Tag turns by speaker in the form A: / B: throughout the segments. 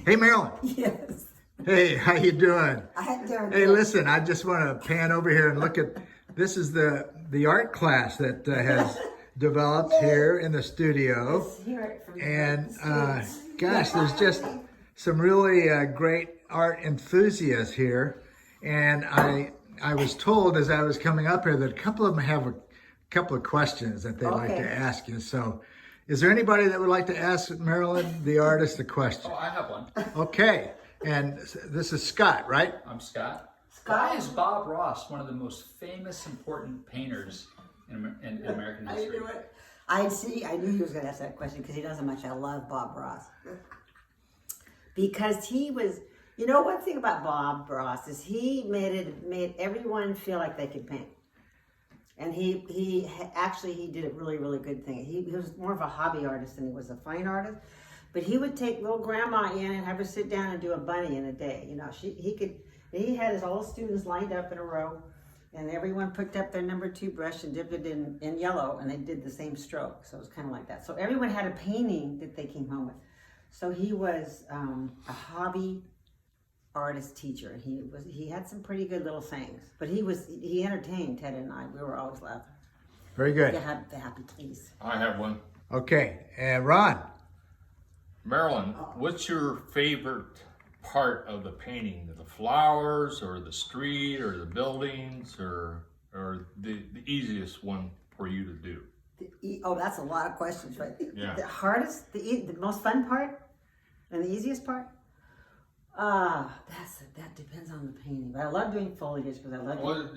A: Hey, Marilyn.
B: Yes.
A: Hey, how you doing?
B: I'm doing
A: Hey,
B: good.
A: listen, I just want to pan over here and look at, this is the art class that has developed here in the studio.
B: Let's hear it from
A: And
B: the students.
A: gosh, there's just some really great art enthusiasts here. And I was told as I was coming up here that a couple of them have a couple of questions that they'd like to
B: Okay.
A: ask you. So is there anybody that would like to ask Marilyn, the artist, a question?
C: Oh, I have one.
A: Okay, and this is Scott, right?
C: I'm Scott.
B: Scott?
C: Why is Bob Ross one of the most famous, important painters in American
B: I
C: history?
B: knew it. I knew he was going to ask that question because he knows how much I love Bob Ross. Because he was, you know, one thing about Bob Ross is he made everyone feel like they could paint. And he actually did a really, really good thing. He was more of a hobby artist than he was a fine artist. But he would take little grandma in and have her sit down and do a bunny in a day. You know, he had all his students lined up in a row, and everyone picked up their number 2 brush and dipped it in yellow, and they did the same stroke. So it was kind of like that. So everyone had a painting that they came home with. So he was a hobby artist teacher. He had some pretty good little sayings, but he entertained Ted and I. We were always laughing.
A: Very good.
B: You have the happy, please.
D: I have one.
A: Okay, and Ron.
D: Marilyn, what's your favorite part of the painting? The flowers or the street or the buildings or the easiest one for you to do?
B: Oh, that's a lot of questions, right?
D: Yeah.
B: The hardest, the most fun part, and the easiest part. That depends on the painting. But I love doing foliage because I love.
D: Well,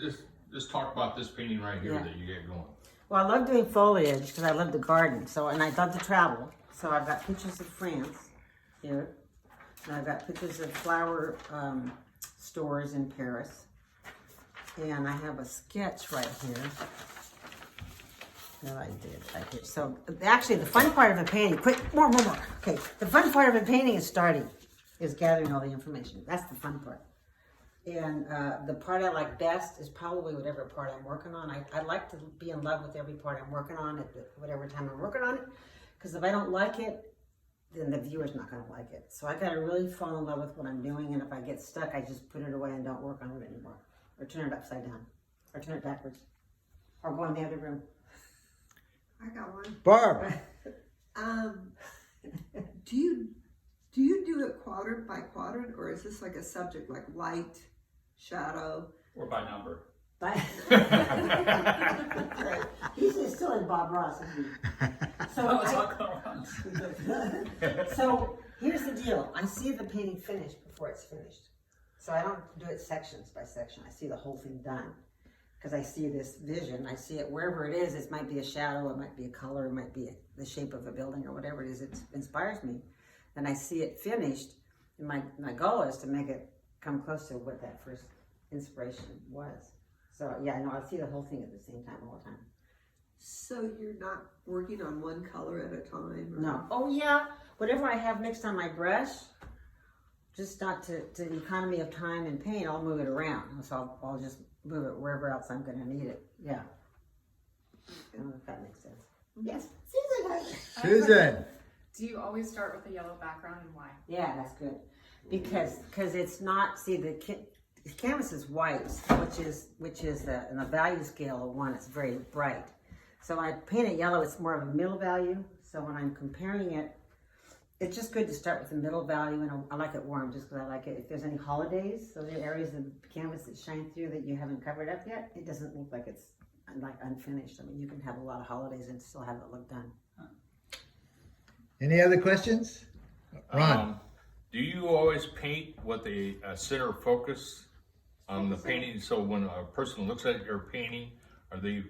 D: just talk about this painting right here
B: Yeah.
D: that you get going.
B: Well, I love doing foliage because I love the garden. So, and I love to travel. So I've got pictures of France here, and I've got pictures of flower stores in Paris, and I have a sketch right here that I did right here. So actually, the fun part of a painting, quick, more. Okay, the fun part of a painting is starting, is gathering all the information. That's the fun part. And the part I like best is probably whatever part I'm working on. I like to be in love with every part I'm working on at whatever time I'm working on it. Because if I don't like it, then the viewer's not going to like it. So I got to really fall in love with what I'm doing. And if I get stuck, I just put it away and don't work on it anymore. Or turn it upside down. Or turn it backwards. Or go in the other room.
E: I got one.
A: Barb.
E: Do you do it quadrant by quadrant, or is this like a subject like light, shadow?
C: Or by number?
B: But he's still in Bob Ross, isn't he?
C: Oh, it's all going on.
B: So here's the deal. I see the painting finished before it's finished. So I don't do it sections by section. I see the whole thing done. Because I see this vision. I see it wherever it is. It might be a shadow, it might be a color, it might be the shape of a building or whatever it is. It inspires me. And I see it finished. And my goal is to make it come close to what that first inspiration was. So yeah, no, I see the whole thing at the same time all the time.
E: So you're not working on one color at a time? Or...
B: No. Oh yeah, whatever I have mixed on my brush, just not to the economy of time and paint, I'll move it around. So I'll just move it wherever else I'm going to need it. Yeah. I don't know if that makes sense. Yes.
A: Susan.
F: Do you always start with a yellow background and why?
B: Yeah, that's good. Because it's not, see, the canvas is white, which is in the value scale of 1, it's very bright. So when I paint it yellow, it's more of a middle value. So when I'm comparing it, it's just good to start with the middle value, and I like it warm just because I like it. If there's any holidays, so there are areas of the canvas that shine through that you haven't covered up yet, it doesn't look like it's like unfinished. I mean, you can have a lot of holidays and still have it look done.
A: Any other questions? Ron.
D: Do you always paint with a center focus on the painting? So when a person looks at your painting, are they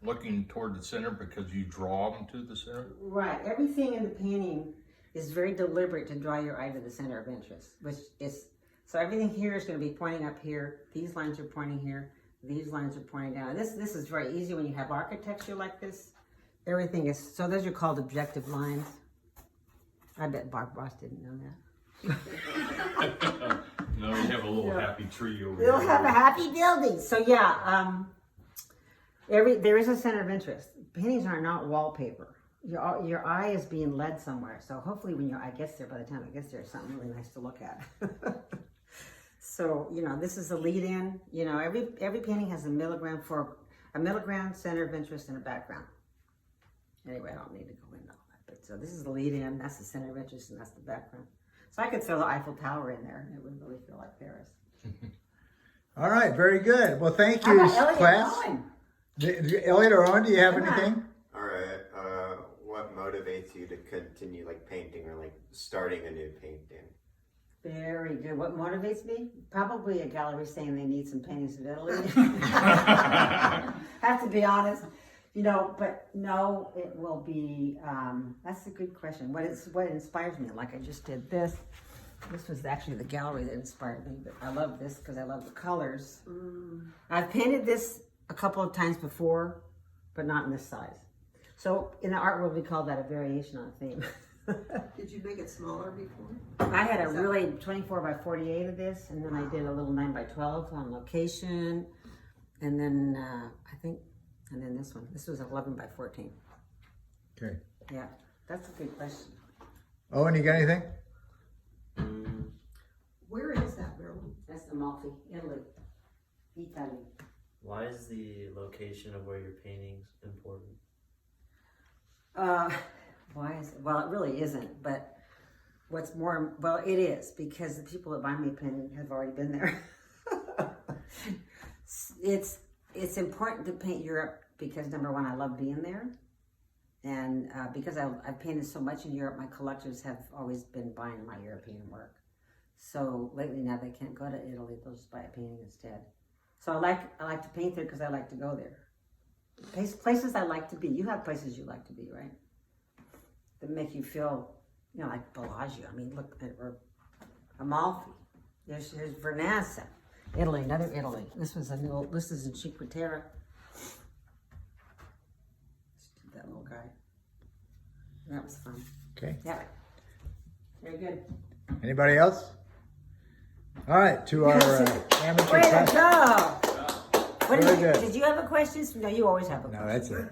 D: looking toward the center because you draw them to the center?
B: Right. Everything in the painting is very deliberate to draw your eye to the center of interest, which is, so everything here is going to be pointing up here. These lines are pointing here. These lines are pointing down. This is very easy when you have architecture like this. Everything is, so those are called objective lines. I bet Bob Ross didn't know that.
D: No, you have a little happy tree over
B: We'll
D: here.
B: have a happy building. So yeah, there is a center of interest. Paintings are not wallpaper. your eye is being led somewhere. So hopefully when your eye gets there, by the time it gets there, it's something really nice to look at. So, this is the lead in. Every painting has a milligram center of interest and a background. Anyway, I don't need to go into all that. But so this is the lead in, that's the center of interest, and that's the background. So I could throw the Eiffel Tower in there and it would really feel like Paris.
A: All right, very good. Well, thank
B: How
A: you,
B: about Elliot
A: class.
B: Owen?
A: Elliot or Owen, do you have
B: Come on.
A: anything?
G: All right. What motivates you to continue painting or starting a new painting?
B: Very good. What motivates me? Probably a gallery saying they need some paintings of Italy. Have to be honest, but no, it will be, that's a good question. What inspires me? Like I just did this. This was actually the gallery that inspired me, but I love this because I love the colors. I've painted this a couple of times before, but not in this size. So in the art world, we call that a variation on a theme.
E: Did you make it smaller before?
B: I had a really 24 by 48 of this, and then I did a little 9 by 12 on location, and then and then this one. This was 11 by 14.
A: Okay.
B: Yeah, that's a good question.
A: Owen, you got anything?
E: Where is that, Marilyn?
B: That's Amalfi, Italy. Italy.
H: Why is the location of where you're painting important?
B: Why is it? Well, it really isn't, but what's more, well, it is, because the people that buy me a painting have already been there. It's important to paint Europe because, number one, I love being there. And because I've painted so much in Europe, my collectors have always been buying my European work. So lately now they can't go to Italy, they'll just buy a painting instead. So I like to paint there because I like to go there. Places I like to be. You have places you like to be, right? That make you feel, like Bellagio. I mean, look at Amalfi. Here's Vernazza, Italy, another Italy. This is in Cinque Terre. That little guy. That was fun.
A: Okay.
B: Yeah. Very good.
A: Anybody else? All right, to our amateur
B: Way to
A: class.
B: go!
A: Very good.
B: Did you have a question? No, you always have a
A: No,
B: question.
A: that's it.